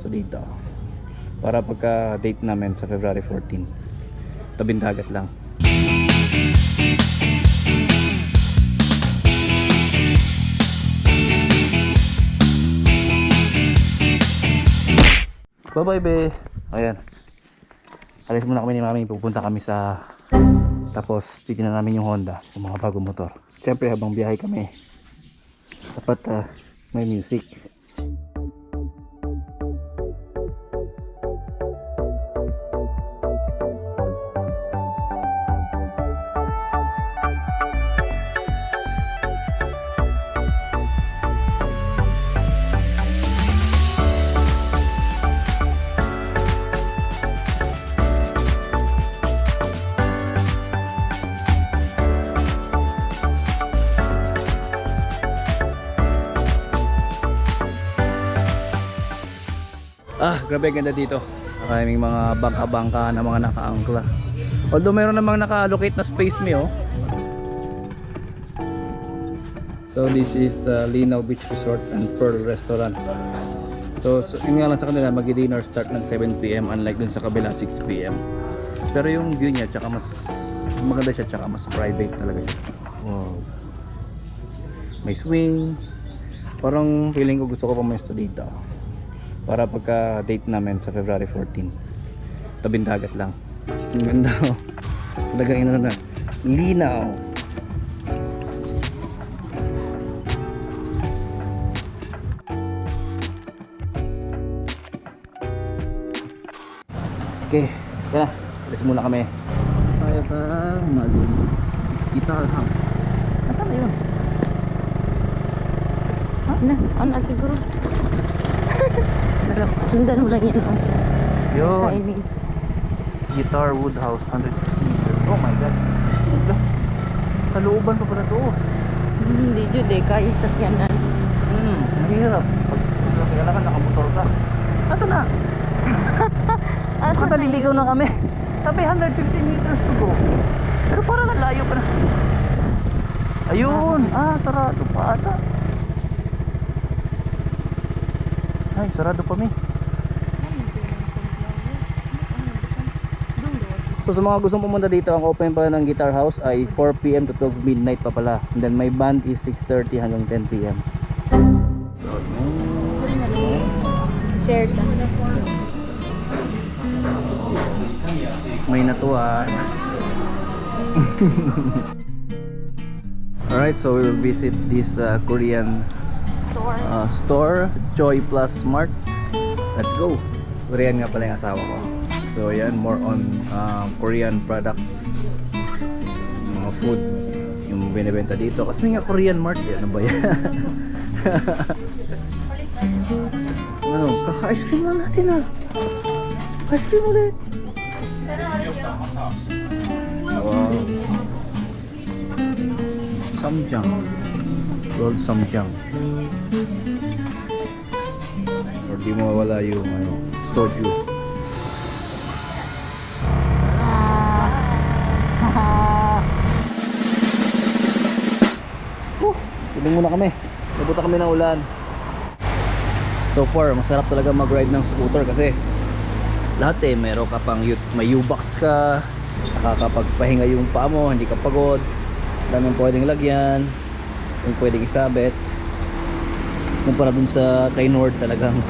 pumesto dito para pagka date namin sa February 14, tabing dagat lang. Bye bye be. Ayan, alis muna kami ni mami, pupunta kami sa, tapos titignan namin yung Honda, yung mga bagong motor. Siyempre habang biyahe kami dapat may music. Grabe ganda dito. Maraming mga bangka-bangka na mga naka-angkla. Although mayroon namang naka-allocate na space me oh. So this is Linaw Beach Resort and Pearl Restaurant. So yun nga lang sa kanila, mag-dinner start ng 7 PM unlike dun sa kabila 6 PM. Pero yung view niya tsaka mas maganda siya, tsaka mas private talaga siya. Wow. May swing. Parang feeling ko gusto ko pumesto dito para pagka date namin sa February 14, tabing dagat lang. Ang ganda oh. Talagang ina na linaw. Okay, kaya alis muna kami. Kaya ka mag-guitar hang. Nasaan na yun? Ano siguro? Sundan mo lang yan oh. Yun, Signage. Guitar Woodhouse 100 meters. Oh my god. Sa looban pa pala to. Hindi Jude, kaya sakyanan. Mahirap. Pag kailangan nakamotor ka. Asa na? Makaliligaw na kami. Sabi 150 meters to go. Pero parang nalayo pa na. Ayun. Sarado pa ata. Ay, sarado pa mi. So sa mga gustong pumunta dito, ang open pala ng Guitar House ay 4 PM to 12 midnight pa pala. And then my band is 6:30 hanggang 10 PM. Shared lang. May natuwa. Alright, so we will visit this Korean store, Joy Plus Mart. Let's go. Korean nga pala yung asawa ko. So yan, more on Korean products, mga food yung binibenta dito kasi nga Korean Mart. Ano ba yan? Ano, kaka-ice cream lang natin ice cream ulit. Wow. Samjang, rolled samjang. Or di mo mawala yung soju. Piling muna kami. Nabuta kami ng ulan. So far, masarap talaga mag-ride ng scooter kasi lahat meron ka pang may U-box ka, nakakapagpahinga yung paa mo, hindi ka pagod, daming pwedeng lagyan, yung pwedeng isabit. Kumpara dun sa kay Nord, talagang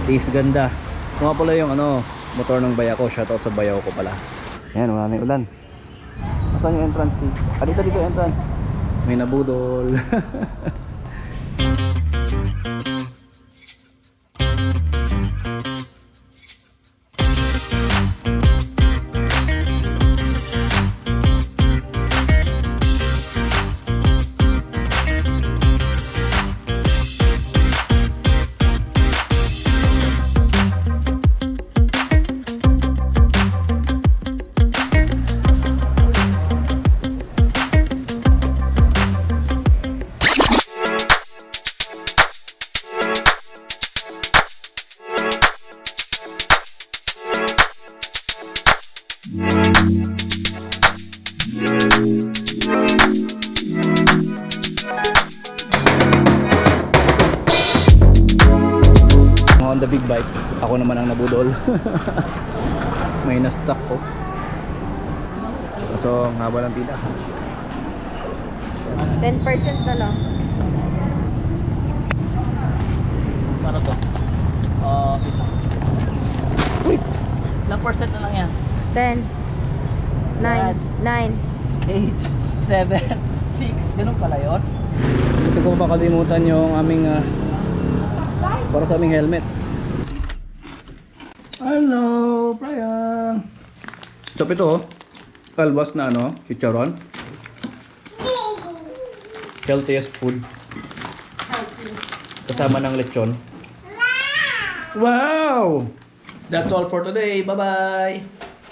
taste ganda. Ito nga pala yung motor ng baya ko. Shoutout sa bayaw ko pala. Ayan, wala na yung ulan. Saan yung entrance dito? Dito entrance. May nabudol. the big bikes. Ako naman ang nabudol. May na-stock ko. So, ang haba ng pila. 10% na lang. Para to? Ito. Wait! Ilang percent na lang yan? 10, 9, 9. 8, 7, 6. Ganun pala yun? Ito ko makalimutan yung aming para sa aming helmet. Hello, Brian. So ito oh, kalbas na ano, chicharon. Healthiest food. Kasama ng lechon. Wow! That's all for today. Bye-bye!